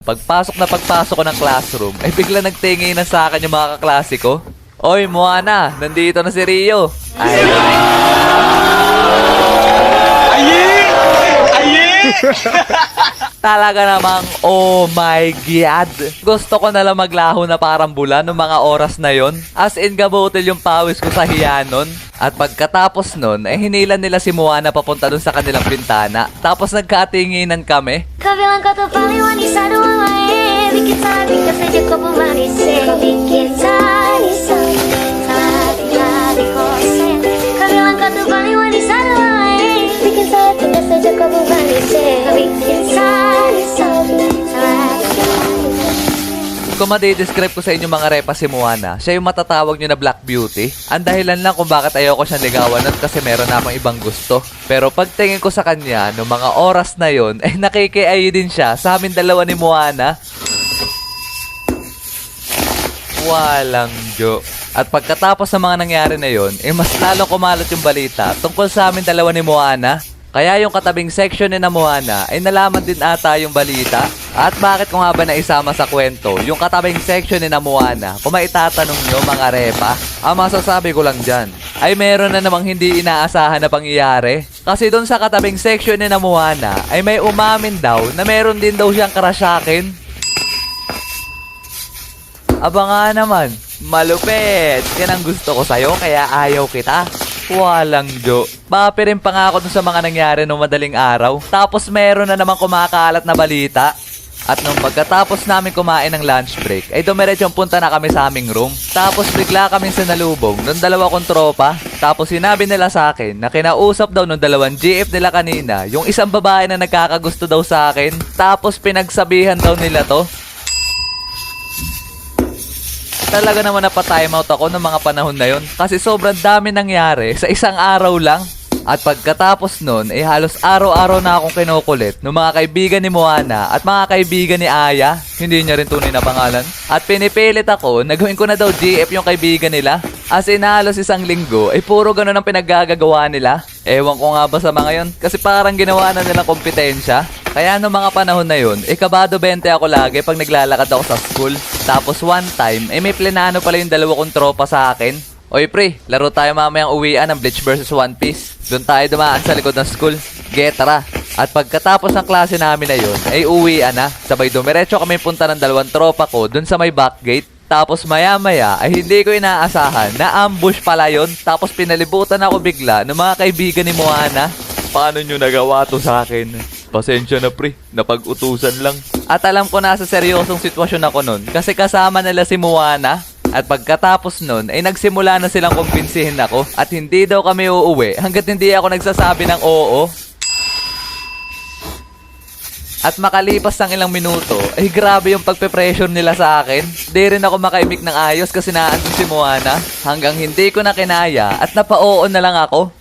Pagpasok ko ng classroom, ay bigla nagtingin na sa akin yung mga kaklase ko. Oy, Moana, nandito na si Rio. Ay, talaga namang, oh my God. Gusto ko na lang maglaho na parang bula noong mga oras na yon. As in, gabutil yung pawis ko sa hiyanon. At pagkatapos nun, ay hinila nila si Moana papunta dun sa kanilang bintana. Tapos nagkatinginan kami. Kau bilang kau tuh paling wanita dua lain. Bikin salah saja kau pemanis. Kau bikin salah hati kau sayang. Kau bilang kau tuh paling wanita dua lain. Bikin salah saja kau pemanis. Kau bikin salah Kung madidescribe ko sa inyo mga repa si Moana, siya yung matatawag nyo na Black Beauty. Ang dahilan lang kung bakit ayoko siyang ligawan nun kasi meron na akong ibang gusto. Pero pagtingin ko sa kanya, noong mga oras na yon, ay nakikiayo din siya sa amin dalawa ni Moana. Walang joke. At pagkatapos ng mga nangyari na yon, ay mas lalo kumalat yung balita tungkol sa amin dalawa ni Moana. Kaya yung katabing section ni na Moana ay nalaman din ata yung balita. At bakit ko nga ba naisama sa kwento yung katabing section ni na Moana? Kung maitatanong nyo mga repa, ang masasabi ko lang dyan ay meron na namang hindi inaasahan na pangyayari. Kasi doon sa katabing section ni na Moana ay may umamin daw na meron din daw siyang crush sa akin. Aba nga naman, malupit. Yan ang gusto ko sa'yo kaya ayaw kita. Walang jo. Papirin pa nga ako dun sa mga nangyari nung madaling araw. Tapos meron na namang kumakalat na balita. At nung pagkatapos namin kumain ng lunch break, ay dumiretsyong punta na kami sa aming room. Tapos bigla kaming sinalubong nung dalawa kong tropa. Tapos sinabi nila sa akin na kinausap daw nung dalawang GF nila kanina yung isang babae na nagkakagusto daw sa akin. Tapos pinagsabihan daw nila to. Talaga naman napatime out ako ng mga panahon na yon kasi sobrang dami nangyari sa isang araw lang. At pagkatapos nun, halos araw-araw na akong kinukulit ng mga kaibigan ni Moana at mga kaibigan ni Aya. Hindi niya rin tunay na pangalan. At pinipilit ako na gawin ko na daw GF yung kaibigan nila. As in halos isang linggo, puro ganun ang pinaggagawa nila. Ewan ko nga ba sa mga yon kasi parang ginawa na nilang kompetensya. Kaya noong mga panahon na yun, kabado 20 ako lagi pag naglalakad ako sa school. Tapos one time, may plenano pala yung dalawa kong tropa sa akin. Oy pre, laro tayo mamayang uwian ng Bleach vs One Piece. Doon tayo dumaan sa likod ng school. Get tara. At pagkatapos ng klase namin na yun, uwian na. Sabay dumiretso kami punta ng dalawang tropa ko doon sa may back gate. Tapos maya-maya ay hindi ko inaasahan na ambush pala yun. Tapos pinalibutan ako bigla ng mga kaibigan ni Moana. Paano nyo nagawa to sa akin? Pasensya na pre, napag-utusan lang. At alam ko na sa seryosong sitwasyon ako nun kasi kasama nila si Moana. At pagkatapos nun, nagsimula na silang kumbinsihin ako at hindi daw kami uuwi hanggat hindi ako nagsasabi ng oo. At makalipas ng ilang minuto, grabe yung pagpe-pressure nila sa akin. Di rin ako makaimik ng ayos kasi naandun si Moana hanggang hindi ko na kinaya at napa-oo na lang ako.